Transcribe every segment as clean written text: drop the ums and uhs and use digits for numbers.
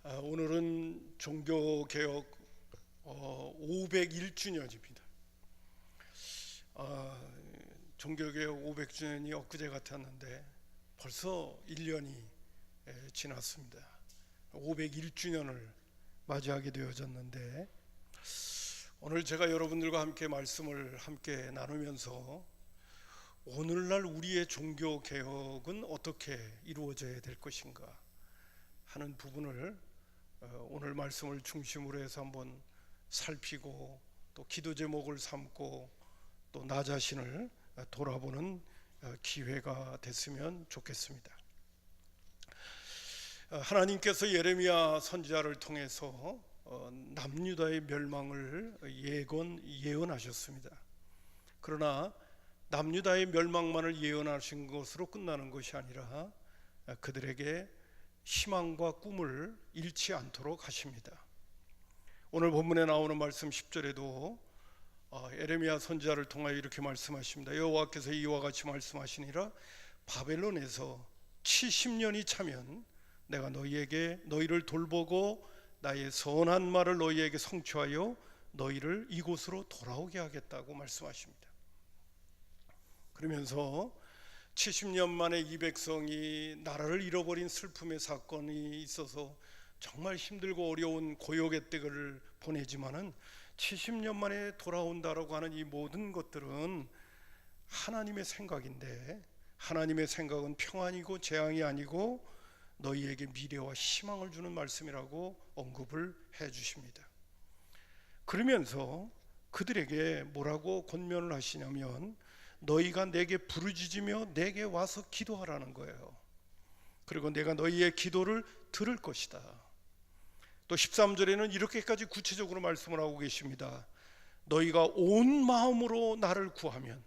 오늘은 종교개혁 501주년입니다. 종교개혁 500주년이 엊그제 같았는데 벌써 1년이 지났습니다. 501주년을 맞이하게 되어졌는데, 오늘 제가 여러분들과 함께 말씀을 함께 나누면서 오늘날 우리의 종교개혁은 어떻게 이루어져야 될 것인가 하는 부분을 오늘 말씀을 중심으로 해서 한번 살피고, 또 기도 제목을 삼고, 또 나 자신을 돌아보는 기회가 됐으면 좋겠습니다. 하나님께서 예레미야 선지자를 통해서 남유다의 멸망을 예언하셨습니다. 그러나 남유다의 멸망만을 예언하신 것으로 끝나는 것이 아니라 그들에게 희망과 꿈을 잃지 않도록 하십니다. 오늘 본문에 나오는 말씀 10절에도 예레미야 선지자를 통하여 이렇게 말씀하십니다. 여호와께서 이와 같이 말씀하시니라. 바벨론에서 70년이 차면 내가 너희를 돌보고 나의 선한 말을 너희에게 성취하여 너희를 이곳으로 돌아오게 하겠다고 말씀하십니다. 그러면서 70년 만에 이 백성이 나라를 잃어버린 슬픔의 사건이 있어서 정말 힘들고 어려운 고역의 때를 보내지만은 70년 만에 돌아온다라고 하는 이 모든 것들은 하나님의 생각인데, 하나님의 생각은 평안이고 재앙이 아니고 너희에게 미래와 희망을 주는 말씀이라고 언급을 해 주십니다. 그러면서 그들에게 뭐라고 권면을 하시냐면, 너희가 내게 부르짖으며 내게 와서 기도하라는 거예요. 그리고 내가 너희의 기도를 들을 것이다. 또 13절에는 이렇게까지 구체적으로 말씀을 하고 계십니다. 너희가 온 마음으로 나를 구하면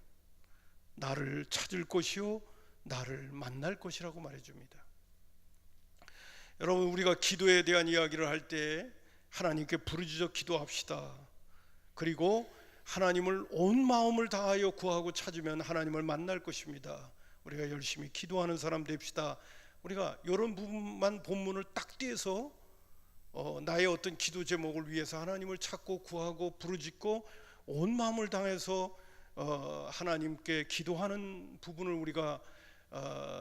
나를 찾을 것이요 나를 만날 것이라고 말해줍니다. 여러분, 우리가 기도에 대한 이야기를 할 때 하나님께 부르짖어 기도합시다. 그리고 하나님을 온 마음을 다하여 구하고 찾으면 하나님을 만날 것입니다. 우리가 열심히 기도하는 사람 됩시다. 우리가 이런 부분만 본문을 딱 떼서 나의 어떤 기도 제목을 위해서 하나님을 찾고 구하고 부르짖고 온 마음을 다해서 하나님께 기도하는 부분을 우리가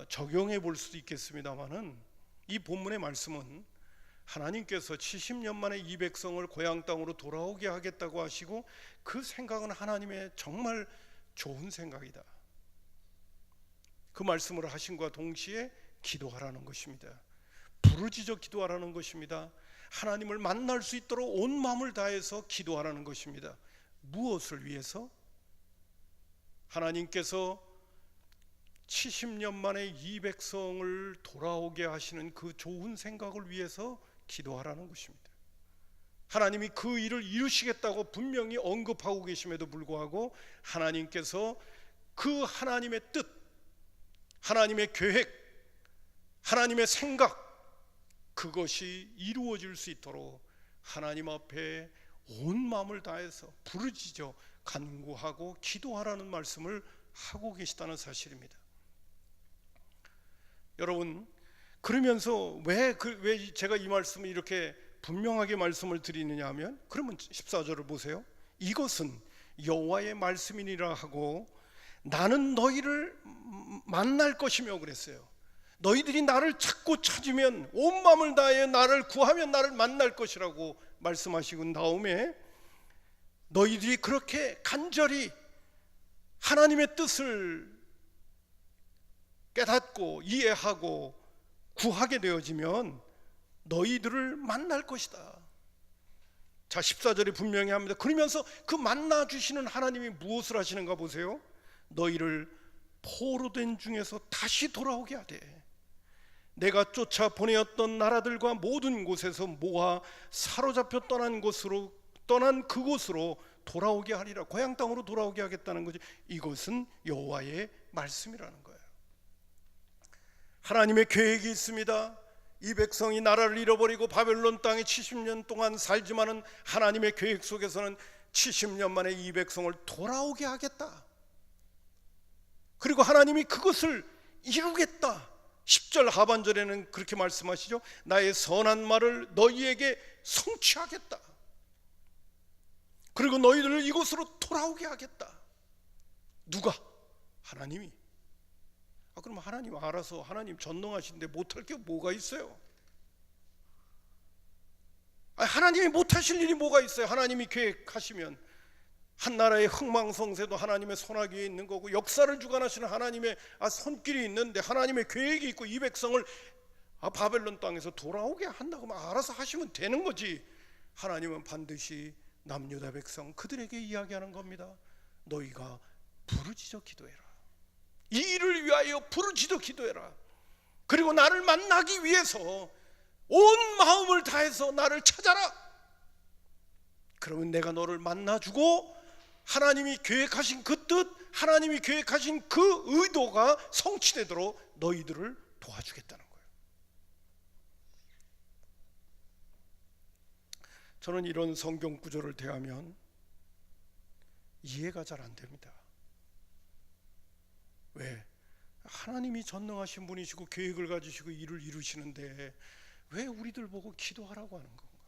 적용해 볼 수도 있겠습니다만은, 이 본문의 말씀은 하나님께서 70년 만에 이 백성을 고향 땅으로 돌아오게 하겠다고 하시고, 그 생각은 하나님의 정말 좋은 생각이다. 그 말씀을 하신과 동시에 기도하라는 것입니다. 부르짖어 기도하라는 것입니다. 하나님을 만날 수 있도록 온 마음을 다해서 기도하라는 것입니다. 무엇을 위해서? 하나님께서 70년 만에 이 백성을 돌아오게 하시는 그 좋은 생각을 위해서 기도하라는 것입니다. 하나님이 그 일을 이루시겠다고 분명히 언급하고 계심에도 불구하고 하나님께서 그 하나님의 뜻, 하나님의 계획, 하나님의 생각, 그것이 이루어질 수 있도록 하나님 앞에 온 마음을 다해서 부르짖어 간구하고 기도하라는 말씀을 하고 계시다는 사실입니다. 여러분, 그러면서 왜 제가 이 말씀을 이렇게 분명하게 말씀을 드리느냐 하면, 그러면 14절을 보세요. 이것은 여호와의 말씀이니라 하고 나는 너희를 만날 것이며 그랬어요. 너희들이 나를 찾고 찾으면, 온 마음을 다해 나를 구하면 나를 만날 것이라고 말씀하시고 다음에, 너희들이 그렇게 간절히 하나님의 뜻을 깨닫고 이해하고 구하게 되어지면 너희들을 만날 것이다. 자, 14절에 분명히 합니다. 그러면서 그 만나 주시는 하나님이 무엇을 하시는가 보세요. 너희를 포로된 중에서 다시 돌아오게 하되 내가 쫓아 보내었던 나라들과 모든 곳에서 모아 사로잡혀 떠난 그곳으로 돌아오게 하리라. 고향 땅으로 돌아오게 하겠다는 거죠. 이것은 여호와의 말씀이라는 거예요. 하나님의 계획이 있습니다. 이 백성이 나라를 잃어버리고 바벨론 땅에 70년 동안 살지만은 하나님의 계획 속에서는 70년 만에 이 백성을 돌아오게 하겠다. 그리고 하나님이 그것을 이루겠다, 10절 하반절에는 그렇게 말씀하시죠. 나의 선한 말을 너희에게 성취하겠다. 그리고 너희들을 이곳으로 돌아오게 하겠다. 누가? 하나님이. 그럼 하나님 알아서, 하나님 전능하신데 못할 게 뭐가 있어요? 하나님이 못하실 일이 뭐가 있어요? 하나님이 계획하시면 한 나라의 흥망성쇠도 하나님의 손아귀에 있는 거고, 역사를 주관하시는 하나님의 손길이 있는데, 하나님의 계획이 있고, 이 백성을 바벨론 땅에서 돌아오게 한다고 알아서 하시면 되는 거지. 하나님은 반드시 남유다 백성 그들에게 이야기하는 겁니다. 너희가 부르짖어 기도해라. 이 일을 위하여 부르짖어 기도해라. 그리고 나를 만나기 위해서 온 마음을 다해서 나를 찾아라. 그러면 내가 너를 만나주고 하나님이 계획하신 그 뜻, 하나님이 계획하신 그 의도가 성취되도록 너희들을 도와주겠다는 거예요. 저는 이런 성경 구절을 대하면 이해가 잘 안 됩니다. 왜? 하나님이 전능하신 분이시고 계획을 가지시고 일을 이루시는데 왜 우리들 보고 기도하라고 하는 건가?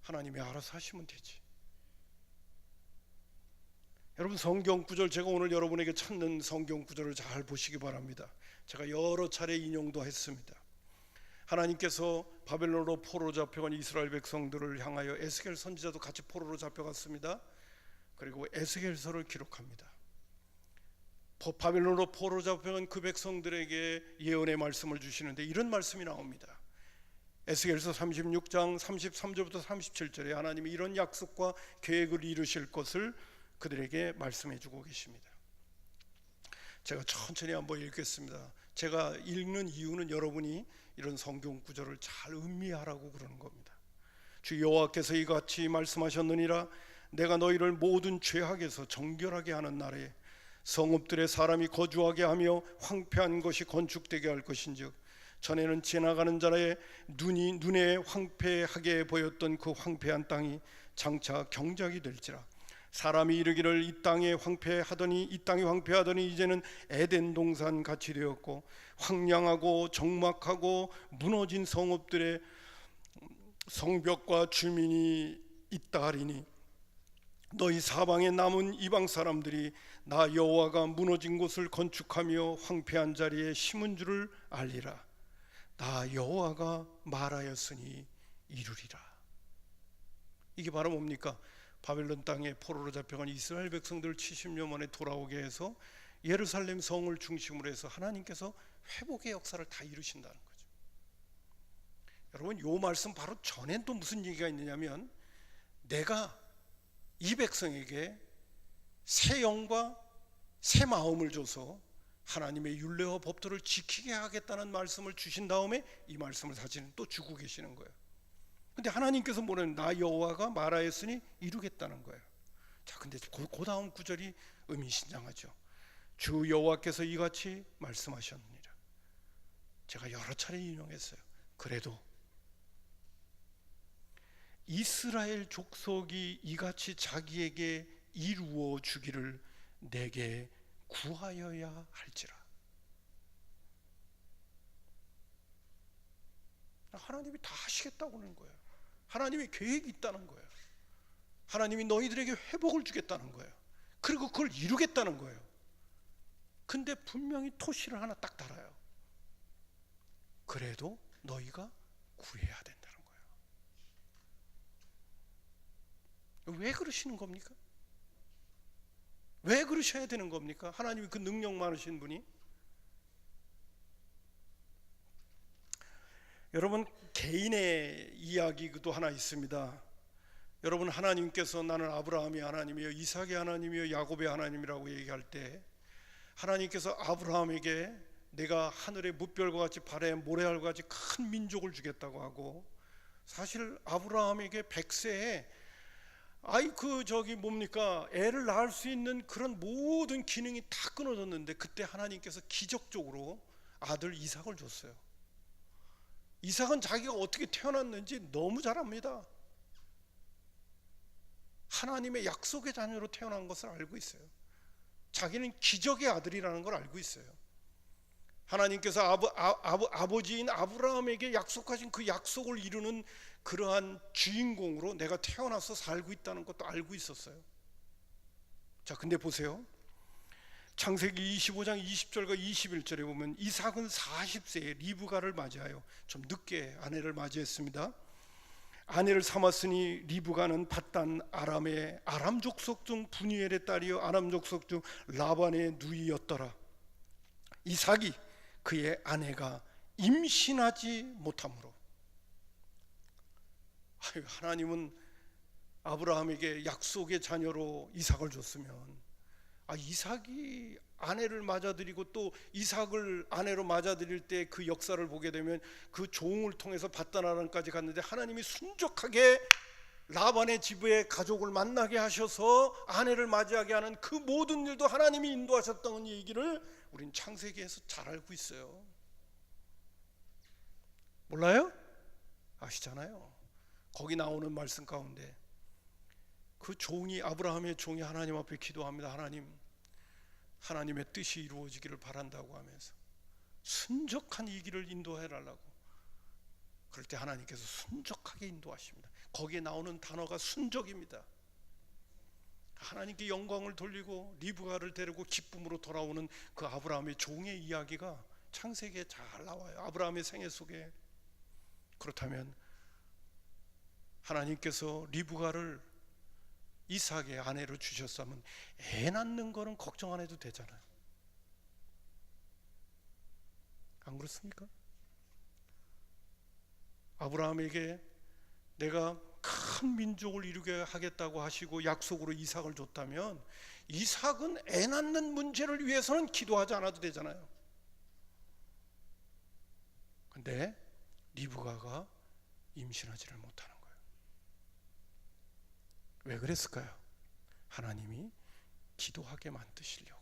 하나님이 알아서 하시면 되지. 여러분, 성경 구절, 제가 오늘 여러분에게 찾는 성경 구절을 잘 보시기 바랍니다. 제가 여러 차례 인용도 했습니다. 하나님께서 바벨론으로 포로로 잡혀간 이스라엘 백성들을 향하여 에스겔 선지자도 같이 포로로 잡혀갔습니다. 그리고 에스겔서를 기록합니다. 바벨론으로 포로로 잡혀간 그 백성들에게 예언의 말씀을 주시는데 이런 말씀이 나옵니다. 에스겔서 36장 33절부터 37절에 하나님이 이런 약속과 계획을 이루실 것을 그들에게 말씀해 주고 계십니다. 제가 천천히 한번 읽겠습니다. 제가 읽는 이유는 여러분이 이런 성경 구절을 잘 음미하라고 그러는 겁니다. 주 여호와께서 이같이 말씀하셨느니라. 내가 너희를 모든 죄악에서 정결하게 하는 날에 성읍들에 사람이 거주하게 하며 황폐한 것이 건축되게 할 것인즉, 전에는 지나가는 자의 눈에 황폐하게 보였던 그 황폐한 땅이 장차 경작이 될지라. 사람이 이르기를 이 땅이 황폐하더니 이제는 에덴 동산 같이 되었고 황량하고 적막하고 무너진 성읍들의 성벽과 주민이 있다 하리니, 너희 사방에 남은 이방 사람들이 나 여호와가 무너진 곳을 건축하며 황폐한 자리에 심은 줄을 알리라. 나 여호와가 말하였으니 이루리라. 이게 바로 뭡니까? 바벨론 땅에 포로로 잡혀간 이스라엘 백성들을 70년 만에 돌아오게 해서 예루살렘 성을 중심으로 해서 하나님께서 회복의 역사를 다 이루신다는 거죠. 여러분, 이 말씀 바로 전엔 또 무슨 얘기가 있느냐면, 내가 이 백성에게 새 영과 새 마음을 줘서 하나님의 율례와 법도를 지키게 하겠다는 말씀을 주신 다음에 이 말씀을 사실은 또 주고 계시는 거예요. 근데 하나님께서 뭐냐면 나 여호와가 말하였으니 이루겠다는 거예요. 자, 근데 그 다음 구절이 의미심장하죠. 주 여호와께서 이같이 말씀하셨느니라. 제가 여러 차례 인용했어요. 그래도 이스라엘 족속이 이같이 자기에게 이루어 주기를 내게 구하여야 할지라. 하나님이 다 하시겠다고 하는 거예요. 하나님이 계획이 있다는 거예요. 하나님이 너희들에게 회복을 주겠다는 거예요. 그리고 그걸 이루겠다는 거예요. 근데 분명히 토시를 하나 딱 달아요. 그래도 너희가 구해야 된다는 거예요. 왜 그러시는 겁니까? 왜 그러셔야 되는 겁니까? 하나님이 그 능력 많으신 분이. 여러분, 개인의 이야기도 하나 있습니다. 여러분, 하나님께서 나는 아브라함이 하나님이요 이삭의 하나님이요 야곱의 하나님이라고 얘기할 때, 하나님께서 아브라함에게 내가 하늘의 무별과 같이 발에 모래알과 같이 큰 민족을 주겠다고 하고, 사실 아브라함에게 100세에 애를 낳을 수 있는 그런 모든 기능이 다 끊어졌는데, 그때 하나님께서 기적적으로 아들 이삭을 줬어요. 이삭은 자기가 어떻게 태어났는지 너무 잘 압니다. 하나님의 약속의 자녀로 태어난 것을 알고 있어요. 자기는 기적의 아들이라는 걸 알고 있어요. 하나님께서 아버지인 아브라함에게 약속하신 그 약속을 이루는 그러한 주인공으로 내가 태어나서 살고 있다는 것도 알고 있었어요. 자, 근데 보세요. 창세기 25장 20절과 21절에 보면 이삭은 40세에 리브가를 맞이하여, 좀 늦게 아내를 맞이했습니다. 아내를 삼았으니 리브가는 밧단 아람의 아람 족속 중 분이엘의 딸이요 아람 족속 중 라반의 누이였더라. 이삭이 그의 아내가 임신하지 못함으로. 하나님은 아브라함에게 약속의 자녀로 이삭을 줬으면 이삭이 아내를 맞아들이고 또 이삭을 아내로 맞아들일 때 그 역사를 보게 되면 그 종을 통해서 밧단 아람까지 갔는데 하나님이 순적하게 라반의 집의 가족을 만나게 하셔서 아내를 맞이하게 하는 그 모든 일도 하나님이 인도하셨다는 얘기를 우린 창세기에서 잘 알고 있어요. 몰라요? 아시잖아요. 거기 나오는 말씀 가운데 그 종이, 아브라함의 종이 하나님 앞에 기도합니다. 하나님의 뜻이 이루어지기를 바란다고 하면서 순적한 이 길을 인도해달라고. 그럴 때 하나님께서 순적하게 인도하십니다. 거기에 나오는 단어가 순적입니다. 하나님께 영광을 돌리고 리브가를 데리고 기쁨으로 돌아오는 그 아브라함의 종의 이야기가 창세기에 잘 나와요. 아브라함의 생애 속에. 그렇다면 하나님께서 리브가를 이삭의 아내로 주셨다면 애 낳는 거는 걱정 안 해도 되잖아요. 안 그렇습니까? 아브라함에게 내가 큰 민족을 이루게 하겠다고 하시고 약속으로 이삭을 줬다면 이삭은 애 낳는 문제를 위해서는 기도하지 않아도 되잖아요. 근데 리브가가 임신하지를 못하는 거예요. 왜 그랬을까요? 하나님이 기도하게 만드시려고.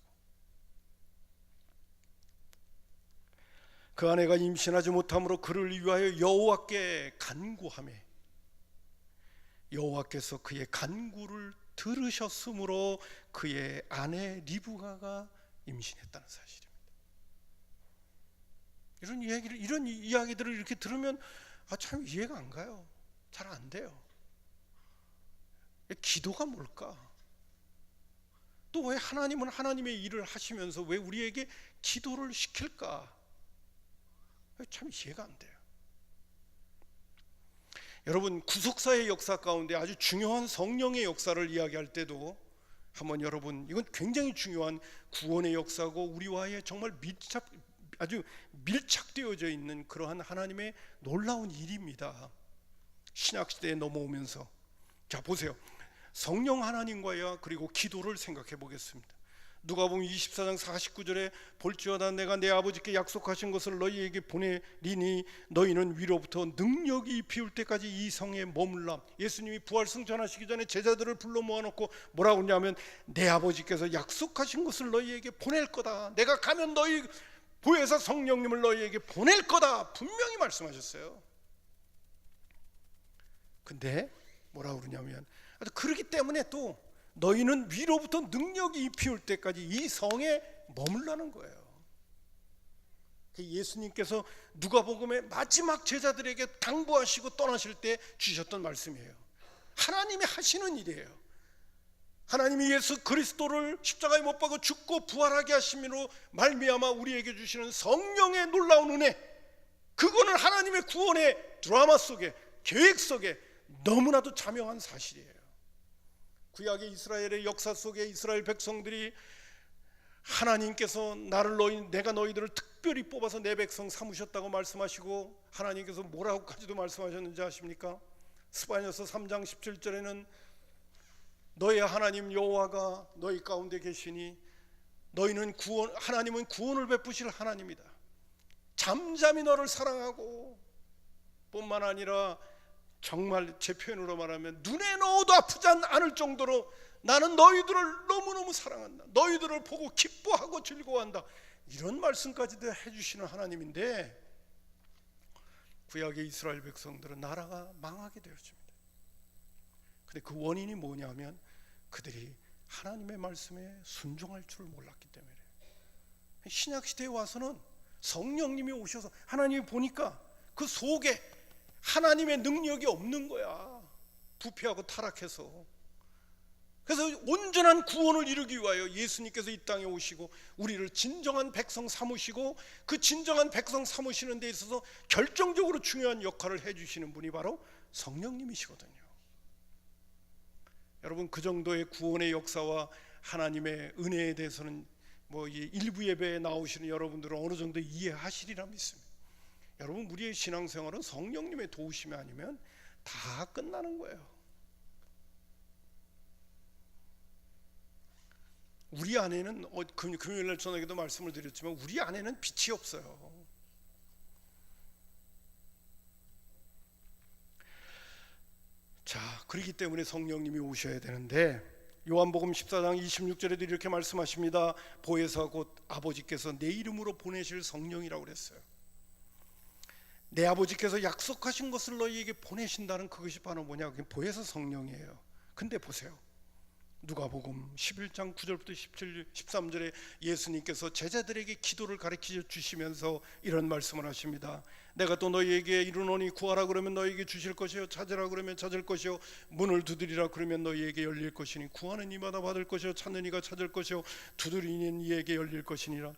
그 아내가 임신하지 못함으로 그를 위하여 여호와께 간구하매 여호와께서 그의 간구를 들으셨으므로 그의 아내 리브가가 임신했다는 사실입니다. 이런 이야기들을 이렇게 들으면 참 이해가 안 가요. 잘 안 돼요. 기도가 뭘까? 또 왜 하나님은 하나님의 일을 하시면서 왜 우리에게 기도를 시킬까? 참 이해가 안 돼요. 여러분, 구속사의 역사 가운데 아주 중요한 성령의 역사를 이야기할 때도 한번 여러분, 이건 굉장히 중요한 구원의 역사고 우리와의 정말 아주 밀착되어져 있는 그러한 하나님의 놀라운 일입니다. 신약시대에 넘어오면서 자 보세요. 성령 하나님과의 그리고 기도를 생각해 보겠습니다. 누가복음 24장 49절에 볼지어다 내가 내 아버지께 약속하신 것을 너희에게 보내리니 너희는 위로부터 능력이 비울 때까지 이 성에 머물라. 예수님이 부활승천하시기 전에 제자들을 불러 모아놓고 뭐라고 했냐면 내 아버지께서 약속하신 것을 너희에게 보낼 거다. 내가 가면 너희 보혜사 성령님을 너희에게 보낼 거다. 분명히 말씀하셨어요. 근데 뭐라고 그러냐면 그렇기 때문에 또 너희는 위로부터 능력이 비울 때까지 이 성에 머물라는 거예요. 예수님께서 누가복음의 마지막 제자들에게 당부하시고 떠나실 때 주셨던 말씀이에요. 하나님이 하시는 일이에요. 하나님이 예수 그리스도를 십자가에 못 박아 죽고 부활하게 하심으로 말미암아 우리에게 주시는 성령의 놀라운 은혜, 그거는 하나님의 구원의 드라마 속에, 계획 속에 너무나도 자명한 사실이에요. 구약의 이스라엘의 역사 속에 이스라엘 백성들이 하나님께서 내가 너희들을 특별히 뽑아서 내 백성 삼으셨다고 말씀하시고 하나님께서 뭐라고까지도 말씀하셨는지 아십니까? 스바냐서 3장 17절에는 너의 하나님 여호와가 너희 가운데 계시니 하나님은 구원을 베푸실 하나님이다. 잠잠히 너를 사랑하고 뿐만 아니라 정말 제 표현으로 말하면 눈에 넣어도 아프지 않을 정도로 나는 너희들을 너무너무 사랑한다. 너희들을 보고 기뻐하고 즐거워한다. 이런 말씀까지도 해주시는 하나님인데 구약의 이스라엘 백성들은 나라가 망하게 되었습니다. 근데 그 원인이 뭐냐면 그들이 하나님의 말씀에 순종할 줄 몰랐기 때문에 신약시대에 와서는 성령님이 오셔서 하나님이 보니까 그 속에 하나님의 능력이 없는 거야. 부패하고 타락해서. 그래서 온전한 구원을 이루기 위하여 예수님께서 이 땅에 오시고 우리를 진정한 백성 삼으시고, 그 진정한 백성 삼으시는 데 있어서 결정적으로 중요한 역할을 해주시는 분이 바로 성령님이시거든요. 여러분, 그 정도의 구원의 역사와 하나님의 은혜에 대해서는 뭐 이 일부 예배에 나오시는 여러분들은 어느 정도 이해하시리라 믿습니다. 여러분, 우리의 신앙생활은 성령님의 도우심이 아니면 다 끝나는 거예요. 우리 안에는 금요일날 저녁에도 말씀을 드렸지만 우리 안에는 빛이 없어요. 자, 그렇기 때문에 성령님이 오셔야 되는데, 요한복음 14장 26절에도 이렇게 말씀하십니다. 보혜사 곧 아버지께서 내 이름으로 보내실 성령이라고 그랬어요. 내 아버지께서 약속하신 것을 너희에게 보내신다는 그것이 바로 뭐냐? 그게 보혜사 성령이에요. 근데 보세요, 누가복음 11장 9절부터 13절에 예수님께서 제자들에게 기도를 가르쳐 주시면서 이런 말씀을 하십니다. 내가 또 너희에게 이르노니 구하라 그러면 너희에게 주실 것이요, 찾으라 그러면 찾을 것이요, 문을 두드리라 그러면 너희에게 열릴 것이니 구하는 이마다 받을 것이요, 찾는 이가 찾을 것이요, 두드리는 이에게 열릴 것이니라.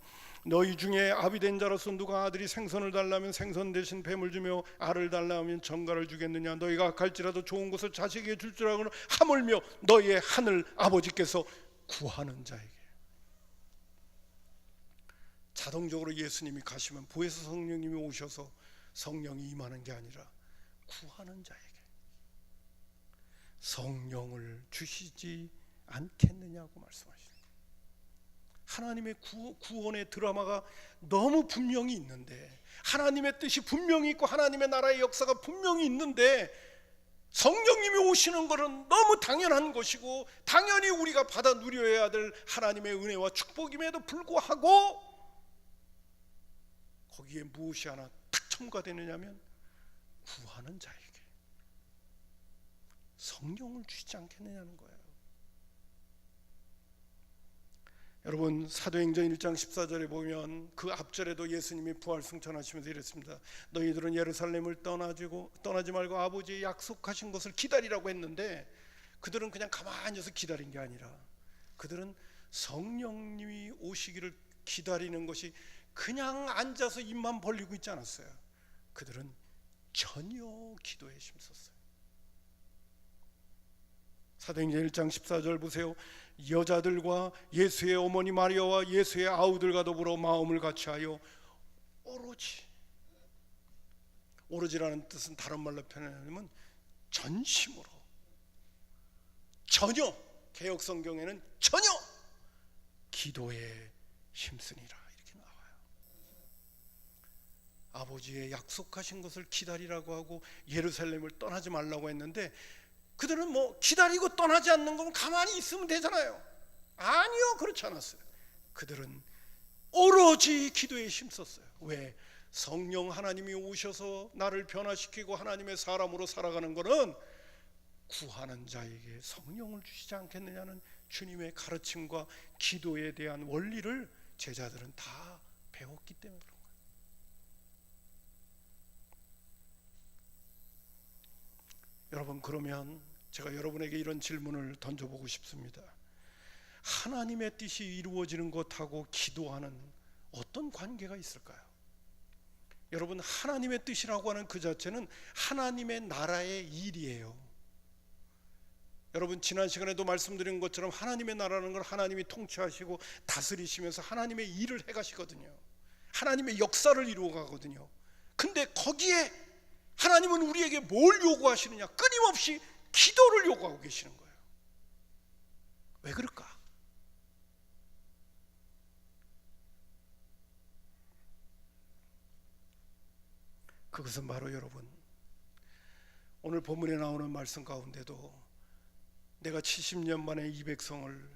너희 중에 아비된 자로서 누가 아들이 생선을 달라면 생선 대신 뱀을 주며 알을 달라면 정갈을 주겠느냐? 너희가 악할지라도 좋은 것을 자식에게 줄 줄 알고는 하물며 너희의 하늘 아버지께서 구하는 자에게. 자동적으로 예수님이 가시면 보혜사 성령님이 오셔서 성령이 임하는 게 아니라 구하는 자에게 성령을 주시지 않겠느냐고 말씀하십니다. 하나님의 구원의 드라마가 너무 분명히 있는데, 하나님의 뜻이 분명히 있고 하나님의 나라의 역사가 분명히 있는데, 성령님이 오시는 것은 너무 당연한 것이고 당연히 우리가 받아 누려야 될 하나님의 은혜와 축복임에도 불구하고 거기에 무엇이 하나 탁 첨가되느냐면 구하는 자에게 성령을 주시지 않겠느냐는 거예요. 여러분, 사도행전 1장 14절에 보면 그 앞절에도 예수님이 부활 승천하시면서 이랬습니다. 너희들은 예루살렘을 떠나지 말고 아버지의 약속하신 것을 기다리라고 했는데, 그들은 그냥 가만히 있어서 기다린 게 아니라 그들은 성령님이 오시기를 기다리는 것이 그냥 앉아서 입만 벌리고 있지 않았어요. 그들은 전혀 기도에 힘썼어요. 사도행전 1장 14절 보세요. 여자들과 예수의 어머니 마리아와 예수의 아우들과 더불어 마음을 같이하여 오로지라는 뜻은 다른 말로 표현하면 전심으로, 전혀, 개역 성경에는 전혀 기도에 힘쓰니라 이렇게 나와요. 아버지의 약속하신 것을 기다리라고 하고 예루살렘을 떠나지 말라고 했는데, 그들은 뭐 기다리고 떠나지 않는 거면 가만히 있으면 되잖아요. 아니요, 그렇지 않았어요. 그들은 오로지 기도에 힘썼어요. 왜? 성령 하나님이 오셔서 나를 변화시키고 하나님의 사람으로 살아가는 것은 구하는 자에게 성령을 주시지 않겠느냐는 주님의 가르침과 기도에 대한 원리를 제자들은 다 배웠기 때문에 그런 거예요. 여러분, 그러면 제가 여러분에게 이런 질문을 던져보고 싶습니다. 하나님의 뜻이 이루어지는 것하고 기도하는 어떤 관계가 있을까요? 여러분, 하나님의 뜻이라고 하는 그 자체는 하나님의 나라의 일이에요. 여러분, 지난 시간에도 말씀드린 것처럼 하나님의 나라는 걸 하나님이 통치하시고 다스리시면서 하나님의 일을 해가시거든요. 하나님의 역사를 이루어가거든요. 근데 거기에 하나님은 우리에게 뭘 요구하시느냐? 끊임없이 기도를 요구하고 계시는 거예요. 왜 그럴까? 그것은 바로 여러분, 오늘 본문에 나오는 말씀 가운데도 내가 70년 만에 이 백성을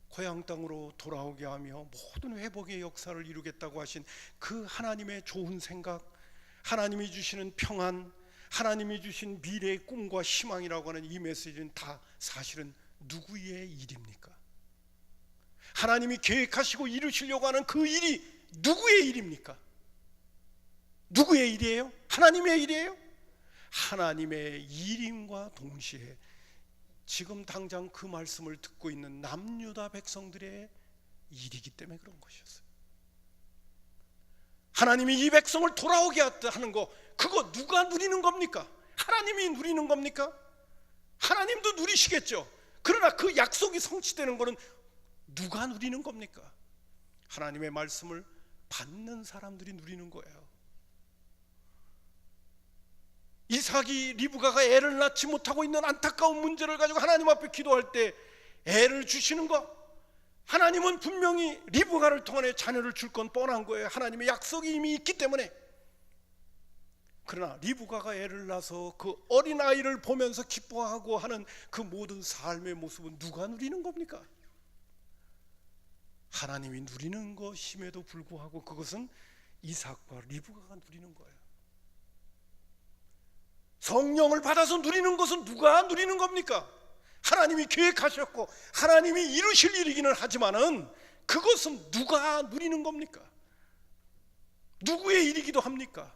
고향 땅으로 돌아오게 하며 모든 회복의 역사를 이루겠다고 하신 그 하나님의 좋은 생각, 하나님이 주시는 평안, 하나님이 주신 미래의 꿈과 희망이라고 하는 이 메시지는 다 사실은 누구의 일입니까? 하나님이 계획하시고 이루시려고 하는 그 일이 누구의 일입니까? 누구의 일이에요? 하나님의 일이에요? 하나님의 일임과 동시에 지금 당장 그 말씀을 듣고 있는 남유다 백성들의 일이기 때문에 그런 것이었어요. 하나님이 이 백성을 돌아오게 하는 거, 그거 누가 누리는 겁니까? 하나님이 누리는 겁니까? 하나님도 누리시겠죠. 그러나 그 약속이 성취되는 거는 누가 누리는 겁니까? 하나님의 말씀을 받는 사람들이 누리는 거예요. 이삭이 리브가가 애를 낳지 못하고 있는 안타까운 문제를 가지고 하나님 앞에 기도할 때 애를 주시는 거, 하나님은 분명히 리브가를 통해 자녀를 줄 건 뻔한 거예요. 하나님의 약속이 이미 있기 때문에. 그러나 리브가가 애를 낳아서 그 어린아이를 보면서 기뻐하고 하는 그 모든 삶의 모습은 누가 누리는 겁니까? 하나님이 누리는 것임에도 불구하고 그것은 이삭과 리브가가 누리는 거예요. 성령을 받아서 누리는 것은 누가 누리는 겁니까? 하나님이 계획하셨고 하나님이 이루실 일이기는 하지만은 그것은 누가 누리는 겁니까? 누구의 일이기도 합니까?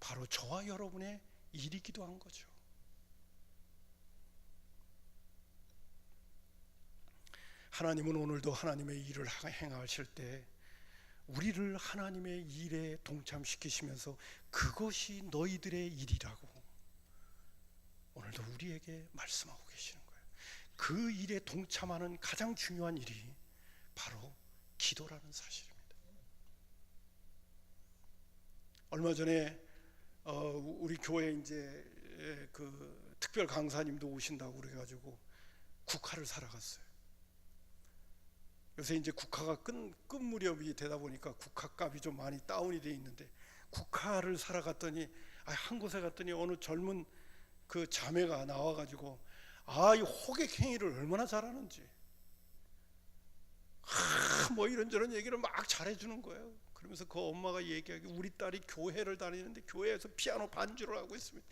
바로 저와 여러분의 일이기도 한 거죠. 하나님은 오늘도 하나님의 일을 행하실 때 우리를 하나님의 일에 동참시키시면서 그것이 너희들의 일이라고 오늘도 우리에게 말씀하고 계시는 거예요. 그 일에 동참하는 가장 중요한 일이 바로 기도라는 사실입니다. 얼마 전에 우리 교회 이제 그 특별 강사님도 오신다고 그래가지고 국화를 사러 갔어요. 요새 이제 국화가 끝 무렵이 되다 보니까 국화값이 좀 많이 다운이 돼 있는데 국화를 사러 갔더니 한 곳에 갔더니 어느 젊은 그 자매가 나와가지고 이 호객 행위를 얼마나 잘하는지 뭐 이런저런 얘기를 막 잘해주는 거예요. 그러면서 그 엄마가 얘기하기 우리 딸이 교회를 다니는데 교회에서 피아노 반주를 하고 있습니다.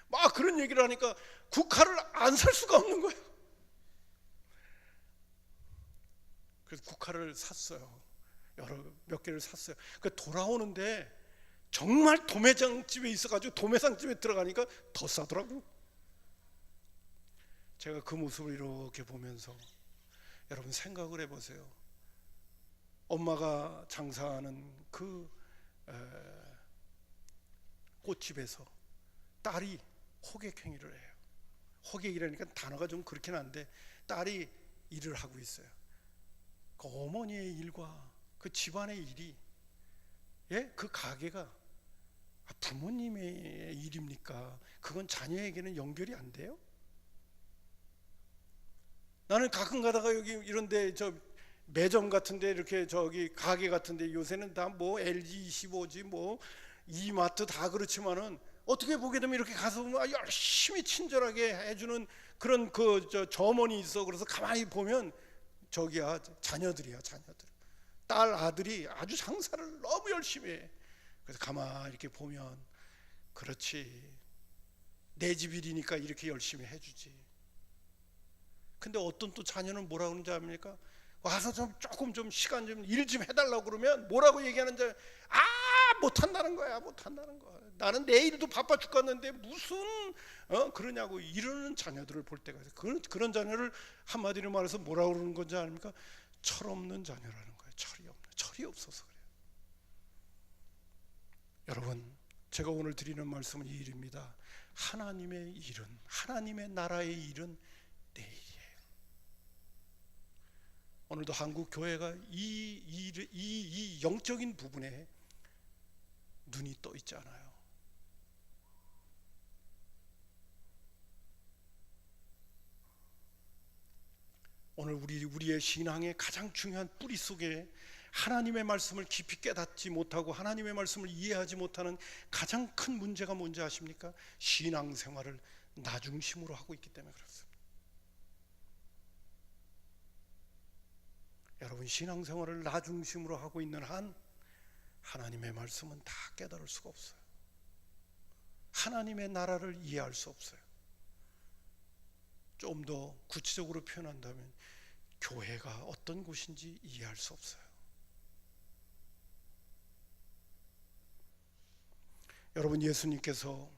막 그런 얘기를 하니까 국화를 안 살 수가 없는 거예요. 그래서 국화를 샀어요. 몇 개를 샀어요. 그 돌아오는데 정말 도매장집에 있어가지고 도매상집에 들어가니까 더 싸더라고. 제가 그 모습을 이렇게 보면서 여러분 생각을 해보세요. 엄마가 장사하는 그 꽃집에서 딸이 호객행위를 해요. 호객이라니까 단어가 좀 그렇긴 한데 딸이 일을 하고 있어요. 그 어머니의 일과 그 집안의 일이 그 가게가 부모님의 일입니까? 그건 자녀에게는 연결이 안 돼요? 나는 가끔 가다가 여기 이런데 저 매점 같은데 이렇게 저기 가게 같은데 요새는 다 뭐 LG25지 뭐 이마트 다 그렇지만은 어떻게 보게 되면 이렇게 가서 열심히 친절하게 해주는 그런 그 점원이 있어. 그래서 가만히 보면 저기야 자녀들이야. 자녀들 딸 아들이 아주 장사를 너무 열심히 해. 그래서 가만히 이렇게 보면 그렇지 내 집 일이니까 이렇게 열심히 해주지. 근데 어떤 또 자녀는 뭐라고 그러는지 압니까? 와서 조금 좀 시간 좀 일 좀 해달라고 그러면 뭐라고 얘기하는지 못한다는 거야. 못한다는 거야. 나는 내일도 바빠 죽겠는데 무슨 그러냐고 이러는 자녀들을 볼 때가 있어요. 그런 자녀를 한마디로 말해서 뭐라고 그러는 건지 아닙니까? 철없는 자녀라는 거예요. 철이 없어서 그래요. 여러분, 제가 오늘 드리는 말씀은 이 일입니다. 하나님의 일은, 하나님의 나라의 일은 내 일이에요. 오늘도 한국 교회가 이 영적인 부분에 눈이 떠 있지 않아요. 오늘 우리의 신앙의 가장 중요한 뿌리 속에 하나님의 말씀을 깊이 깨닫지 못하고 하나님의 말씀을 이해하지 못하는 가장 큰 문제가 뭔지 아십니까? 신앙생활을 나 중심으로 하고 있기 때문에 그렇습니다. 여러분, 신앙생활을 나 중심으로 하고 있는 한 하나님의 말씀은 다 깨달을 수가 없어요. 하나님의 나라를 이해할 수 없어요. 좀 더 구체적으로 표현한다면 교회가 어떤 곳인지 이해할 수 없어요. 여러분, 예수님께서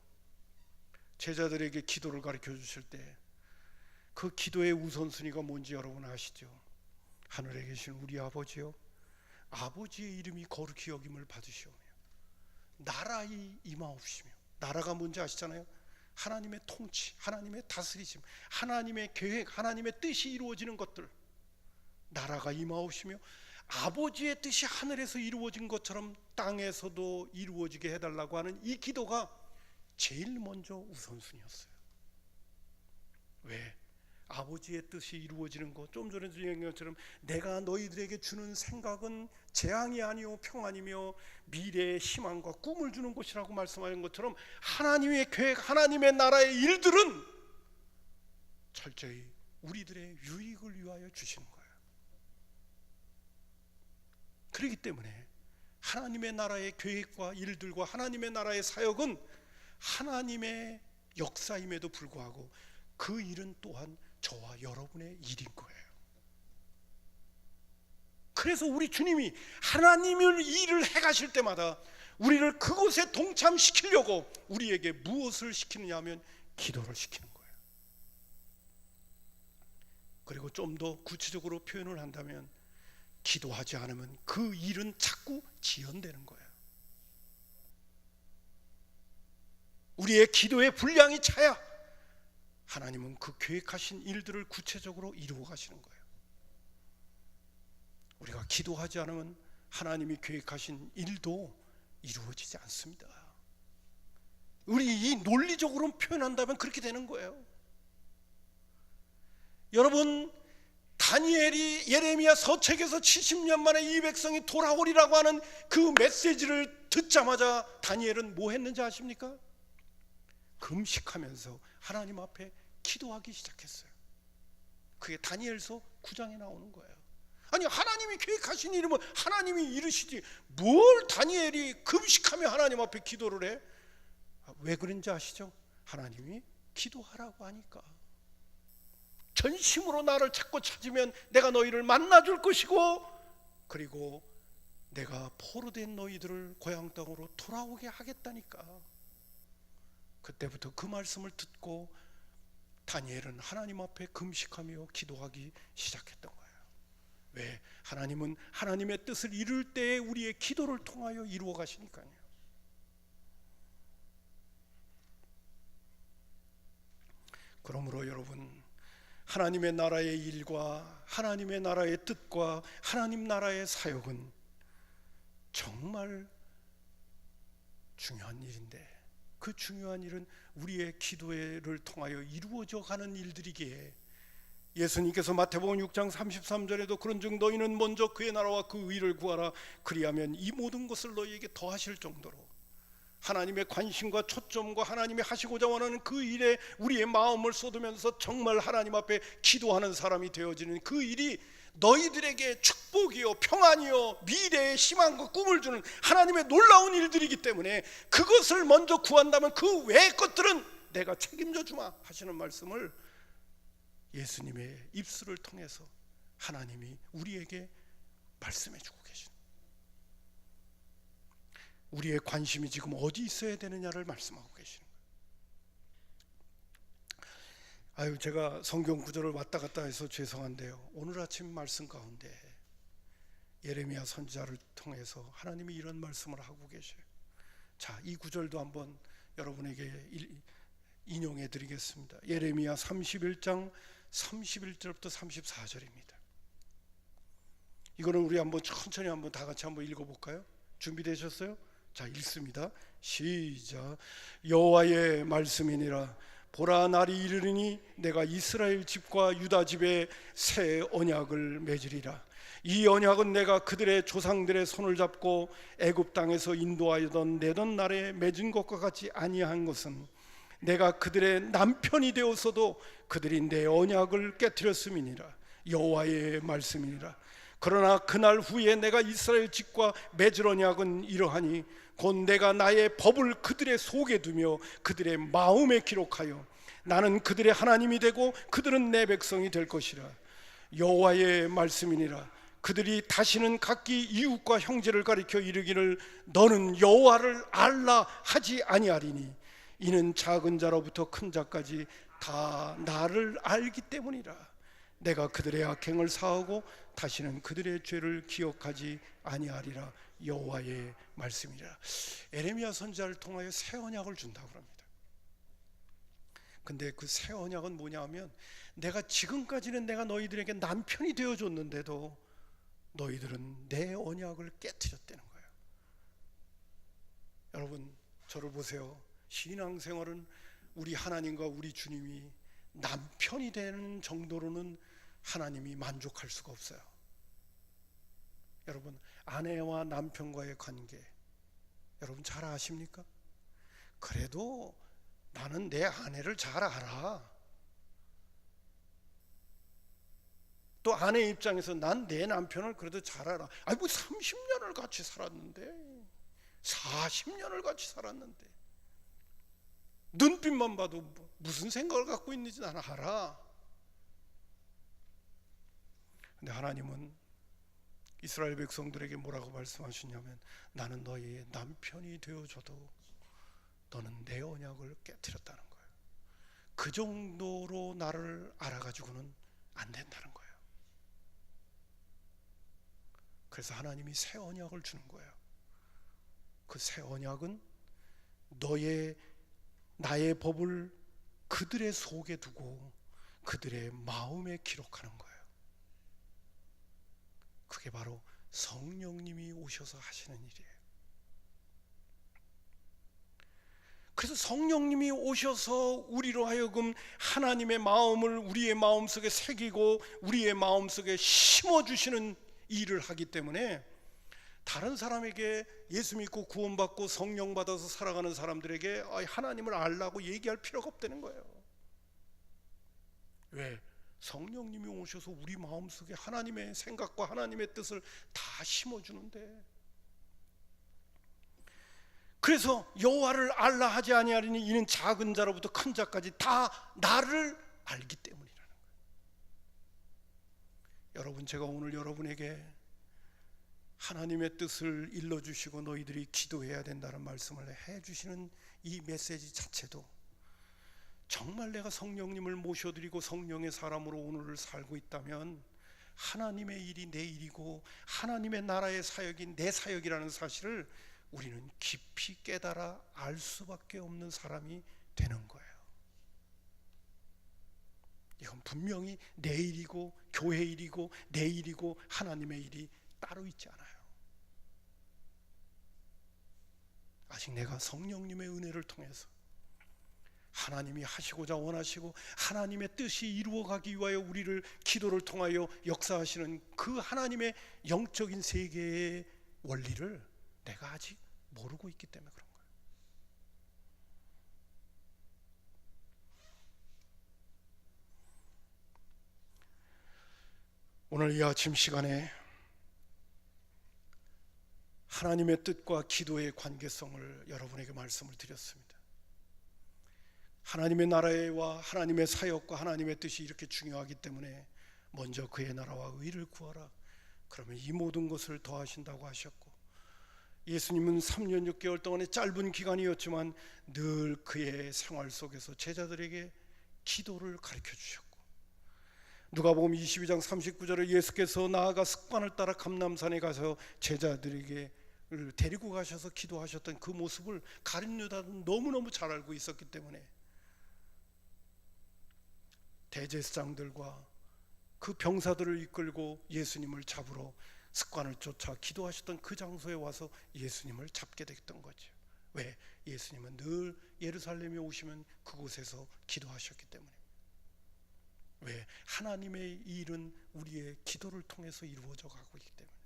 제자들에게 기도를 가르쳐 주실 때 그 기도의 우선순위가 뭔지 여러분 아시죠? 하늘에 계신 우리 아버지요, 아버지의 이름이 거룩히 여김을 받으시오며 나라의 임하옵시며. 나라가 뭔지 아시잖아요? 하나님의 통치, 하나님의 다스리심, 하나님의 계획, 하나님의 뜻이 이루어지는 것들. 나라가 임하옵시며 아버지의 뜻이 하늘에서 이루어진 것처럼 땅에서도 이루어지게 해달라고 하는 이 기도가 제일 먼저 우선순위였어요. 왜? 아버지의 뜻이 이루어지는 것, 좀 전에 얘기한 것처럼 내가 너희들에게 주는 생각은 재앙이 아니요 평안이며 미래의 희망과 꿈을 주는 것이라고 말씀하는 것처럼 하나님의 계획, 하나님의 나라의 일들은 철저히 우리들의 유익을 위하여 주시는 거예요. 그렇기 때문에 하나님의 나라의 계획과 일들과 하나님의 나라의 사역은 하나님의 역사임에도 불구하고 그 일은 또한 저와 여러분의 일인 거예요. 그래서 우리 주님이 하나님을 일을 해가실 때마다 우리를 그곳에 동참시키려고 우리에게 무엇을 시키느냐 하면 기도를 시키는 거예요. 그리고 좀 더 구체적으로 표현을 한다면 기도하지 않으면 그 일은 자꾸 지연되는 거예요. 우리의 기도의 분량이 차야 하나님은 그 계획하신 일들을 구체적으로 이루어 가시는 거예요. 우리가 기도하지 않으면 하나님이 계획하신 일도 이루어지지 않습니다. 우리 이 논리적으로 표현한다면 그렇게 되는 거예요. 여러분, 다니엘이 예레미야 서책에서 70년 만에 이 백성이 돌아오리라고 하는 그 메시지를 듣자마자 다니엘은 뭐 했는지 아십니까? 금식하면서 하나님 앞에 기도하기 시작했어요. 그게 다니엘서 9장에 나오는 거예요. 아니, 하나님이 계획하신 일이면 하나님이 이루시지 뭘 다니엘이 금식하며 하나님 앞에 기도를 해? 왜 그런지 아시죠? 하나님이 기도하라고 하니까. 전심으로 나를 찾고 찾으면 내가 너희를 만나줄 것이고, 그리고 내가 포로된 너희들을 고향 땅으로 돌아오게 하겠다니까. 그때부터 그 말씀을 듣고 다니엘은 하나님 앞에 금식하며 기도하기 시작했던 거예요. 왜? 하나님은 하나님의 뜻을 이룰 때에 우리의 기도를 통하여 이루어 가시니까요. 그러므로 여러분, 하나님의 나라의 일과 하나님의 나라의 뜻과 하나님 나라의 사역은 정말 중요한 일인데, 그 중요한 일은 우리의 기도를 통하여 이루어져 가는 일들이기에 예수님께서 마태복음 6장 33절에도 그런즉 너희는 먼저 그의 나라와 그 의를 구하라 그리하면 이 모든 것을 너희에게 더하실 정도로 하나님의 관심과 초점과 하나님이 하시고자 원하는 그 일에 우리의 마음을 쏟으면서 정말 하나님 앞에 기도하는 사람이 되어지는 그 일이 너희들에게 축복이요 평안이요 미래의 희망과 꿈을 주는 하나님의 놀라운 일들이기 때문에 그것을 먼저 구한다면 그 외의 것들은 내가 책임져 주마 하시는 말씀을 예수님의 입술을 통해서 하나님이 우리에게 말씀해 주고 계십니다. 우리의 관심이 지금 어디 있어야 되느냐를 말씀하고 계시는 거예요. 제가 성경 구절을 왔다 갔다 해서 죄송한데요, 오늘 아침 말씀 가운데 예레미야 선지자를 통해서 하나님이 이런 말씀을 하고 계셔요. 자, 이 구절도 한번 여러분에게 인용해 드리겠습니다. 예레미야 31장 31절부터 34절입니다. 이거는 우리 한번 천천히 한번 다 같이 한번 읽어볼까요? 준비되셨어요? 자, 읽습니다. 시작. 여호와의 말씀이니라. 보라, 날이 이르리니 내가 이스라엘 집과 유다 집에 새 언약을 맺으리라. 이 언약은 내가 그들의 조상들의 손을 잡고 애굽 땅에서 인도하여던 내던 날에 맺은 것과 같이 아니한 것은 내가 그들의 남편이 되어서도 그들이 내 언약을 깨뜨렸음이니라. 여호와의 말씀이니라. 그러나 그날 후에 내가 이스라엘 집과 맺을 언약은 이러하니 곧 내가 나의 법을 그들의 속에 두며 그들의 마음에 기록하여 나는 그들의 하나님이 되고 그들은 내 백성이 될 것이라. 여호와의 말씀이니라. 그들이 다시는 각기 이웃과 형제를 가리켜 이르기를 너는 여호와를 알라 하지 아니하리니 이는 작은 자로부터 큰 자까지 다 나를 알기 때문이라. 내가 그들의 악행을 사하고 다시는 그들의 죄를 기억하지 아니하리라. 여호와의 말씀이라. 에레미야 선지자를 통하여 새 언약을 준다고 합니다. 근데 그 새 언약은 뭐냐 하면, 내가 지금까지는 내가 너희들에게 남편이 되어줬는데도 너희들은 내 언약을 깨트렸다는 거예요. 여러분, 저를 보세요. 신앙생활은 우리 하나님과 우리 주님이 남편이 되는 정도로는 하나님이 만족할 수가 없어요. 여러분, 아내와 남편과의 관계 여러분 잘 아십니까? 그래도 나는 내 아내를 잘 알아. 또 아내 입장에서 난 내 남편을 그래도 잘 알아. 아니 뭐 30년을 같이 살았는데, 40년을 같이 살았는데 눈빛만 봐도 무슨 생각을 갖고 있는지 나는 알아. 근데 하나님은 이스라엘 백성들에게 뭐라고 말씀하시냐면, 나는 너희의 남편이 되어줘도 너는 내 언약을 깨트렸다는 거예요. 그 정도로 나를 알아가지고는 안 된다는 거예요. 그래서 하나님이 새 언약을 주는 거예요. 그 새 언약은 나의 법을 그들의 속에 두고 그들의 마음에 기록하는 거예요. 그게 바로 성령님이 오셔서 하시는 일이에요. 그래서 성령님이 오셔서 우리로 하여금 하나님의 마음을 우리의 마음속에 새기고 우리의 마음속에 심어주시는 일을 하기 때문에, 다른 사람에게 예수 믿고 구원받고 성령 받아서 살아가는 사람들에게 하나님을 알라고 얘기할 필요가 없다는 거예요. 왜? 성령님이 오셔서 우리 마음속에 하나님의 생각과 하나님의 뜻을 다 심어주는데. 그래서 여호와를 알라 하지 아니하리니 이는 작은 자로부터 큰 자까지 다 나를 알기 때문이라는 거예요. 여러분, 제가 오늘 여러분에게 하나님의 뜻을 일러주시고 너희들이 기도해야 된다는 말씀을 해주시는 이 메시지 자체도, 정말 내가 성령님을 모셔드리고 성령의 사람으로 오늘을 살고 있다면 하나님의 일이 내 일이고 하나님의 나라의 사역이 내 사역이라는 사실을 우리는 깊이 깨달아 알 수밖에 없는 사람이 되는 거예요. 이건 분명히 내 일이고 교회 일이고 내 일이고 하나님의 일이 따로 있지 않아요. 아직 내가 성령님의 은혜를 통해서 하나님이 하시고자 원하시고 하나님의 뜻이 이루어가기 위하여 우리를 기도를 통하여 역사하시는 그 하나님의 영적인 세계의 원리를 내가 아직 모르고 있기 때문에 그런 거예요. 오늘 이 아침 시간에 하나님의 뜻과 기도의 관계성을 여러분에게 말씀을 드렸습니다. 하나님의 나라와 하나님의 사역과 하나님의 뜻이 이렇게 중요하기 때문에 먼저 그의 나라와 의를 구하라. 그러면 이 모든 것을 더하신다고 하셨고, 예수님은 3년 6개월 동안의 짧은 기간이었지만 늘 그의 생활 속에서 제자들에게 기도를 가르쳐 주셨고, 누가복음 22장 39절에 예수께서 나아가 습관을 따라 감람산에 가서 제자들에게 데리고 가셔서 기도하셨던 그 모습을 가룟 유다는 너무너무 잘 알고 있었기 때문에 대제사장들과 그 병사들을 이끌고 예수님을 잡으러 습관을 쫓아 기도하셨던 그 장소에 와서 예수님을 잡게 됐던 거죠. 왜? 예수님은 늘 예루살렘에 오시면 그곳에서 기도하셨기 때문에. 왜? 하나님의 일은 우리의 기도를 통해서 이루어져 가고 있기 때문에.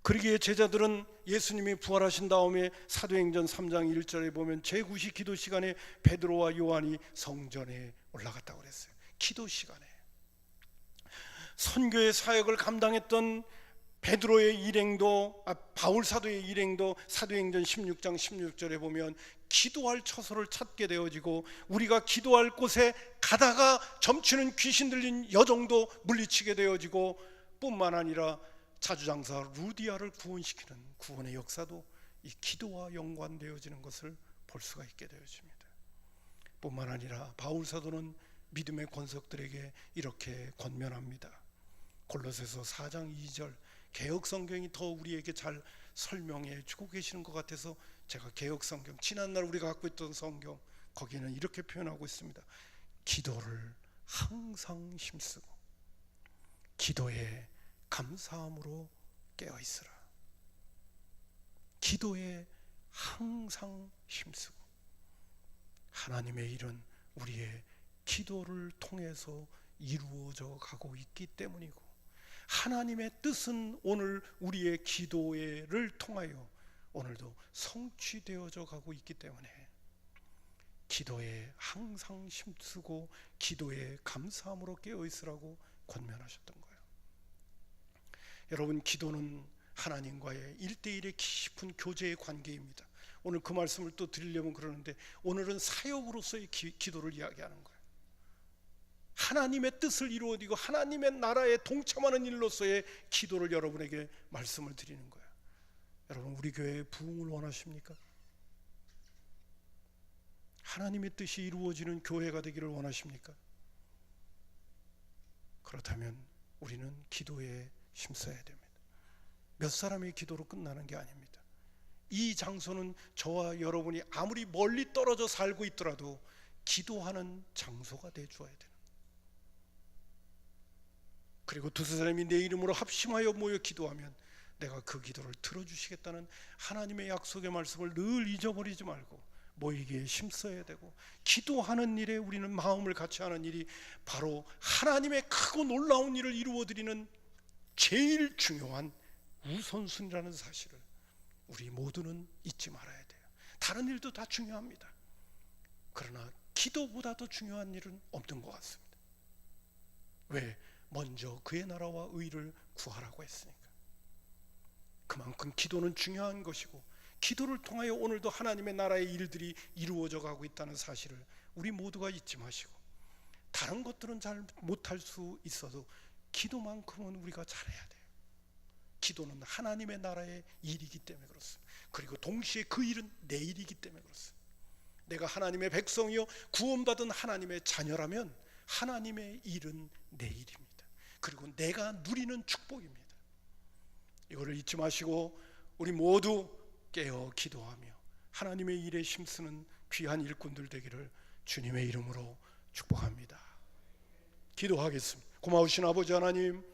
그러기에 제자들은 예수님이 부활하신 다음에 사도행전 3장 1절에 보면 제9시 기도 시간에 베드로와 요한이 성전에 올라갔다고 그랬어요. 기도 시간에 선교의 사역을 감당했던 베드로의 일행도 바울 사도의 일행도 사도행전 16장 16절에 보면 기도할 처소를 찾게 되어지고 우리가 기도할 곳에 가다가 점치는 귀신 들린 여종도 물리치게 되어지고 뿐만 아니라 자주장사 루디아를 구원시키는 구원의 역사도 이 기도와 연관되어지는 것을 볼 수가 있게 되어집니다. 뿐만 아니라 바울 사도는 믿음의 권속들에게 이렇게 권면합니다. 골로새서 4장 2절, 개역 성경이 더 우리에게 잘 설명해 주고 계시는 것 같아서 제가 개역 성경, 지난날 우리가 갖고 있던 성경, 거기는 이렇게 표현하고 있습니다. 기도를 항상 힘쓰고 기도에 감사함으로 깨어 있으라. 기도에 항상 힘쓰고, 하나님의 일은 우리의 기도를 통해서 이루어져 가고 있기 때문이고, 하나님의 뜻은 오늘 우리의 기도를 통하여 오늘도 성취되어져 가고 있기 때문에 기도에 항상 힘쓰고 기도에 감사함으로 깨어 있으라고 권면하셨던 거예요. 여러분, 기도는 하나님과의 1대1의 깊은 교제의 관계입니다. 오늘 그 말씀을 또 드리려면 그러는데, 오늘은 사역으로서의 기도를 이야기하는 거예요. 하나님의 뜻을 이루어지고 하나님의 나라에 동참하는 일로서의 기도를 여러분에게 말씀을 드리는 거예요. 여러분, 우리 교회의 부흥을 원하십니까? 하나님의 뜻이 이루어지는 교회가 되기를 원하십니까? 그렇다면 우리는 기도에 힘써야 됩니다. 몇 사람의 기도로 끝나는 게 아닙니다. 이 장소는 저와 여러분이 아무리 멀리 떨어져 살고 있더라도 기도하는 장소가 되어줘야 돼요. 그리고 두세 사람이 내 이름으로 합심하여 모여 기도하면 내가 그 기도를 들어주시겠다는 하나님의 약속의 말씀을 늘 잊어버리지 말고 모이기에 힘써야 되고, 기도하는 일에 우리는 마음을 같이 하는 일이 바로 하나님의 크고 놀라운 일을 이루어드리는 제일 중요한 우선순위라는 사실을 우리 모두는 잊지 말아야 돼요. 다른 일도 다 중요합니다. 그러나 기도보다 더 중요한 일은 없는 것 같습니다. 왜? 먼저 그의 나라와 의를 구하라고 했으니까. 그만큼 기도는 중요한 것이고, 기도를 통하여 오늘도 하나님의 나라의 일들이 이루어져 가고 있다는 사실을 우리 모두가 잊지 마시고, 다른 것들은 잘 못할 수 있어도 기도만큼은 우리가 잘해야 돼요. 기도는 하나님의 나라의 일이기 때문에 그렇습니다. 그리고 동시에 그 일은 내 일이기 때문에 그렇습니다. 내가 하나님의 백성이요 구원받은 하나님의 자녀라면 하나님의 일은 내 일입니다. 그리고 내가 누리는 축복입니다. 이거를 잊지 마시고 우리 모두 깨어 기도하며 하나님의 일에 힘쓰는 귀한 일꾼들 되기를 주님의 이름으로 축복합니다. 기도하겠습니다. 고마우신 아버지 하나님,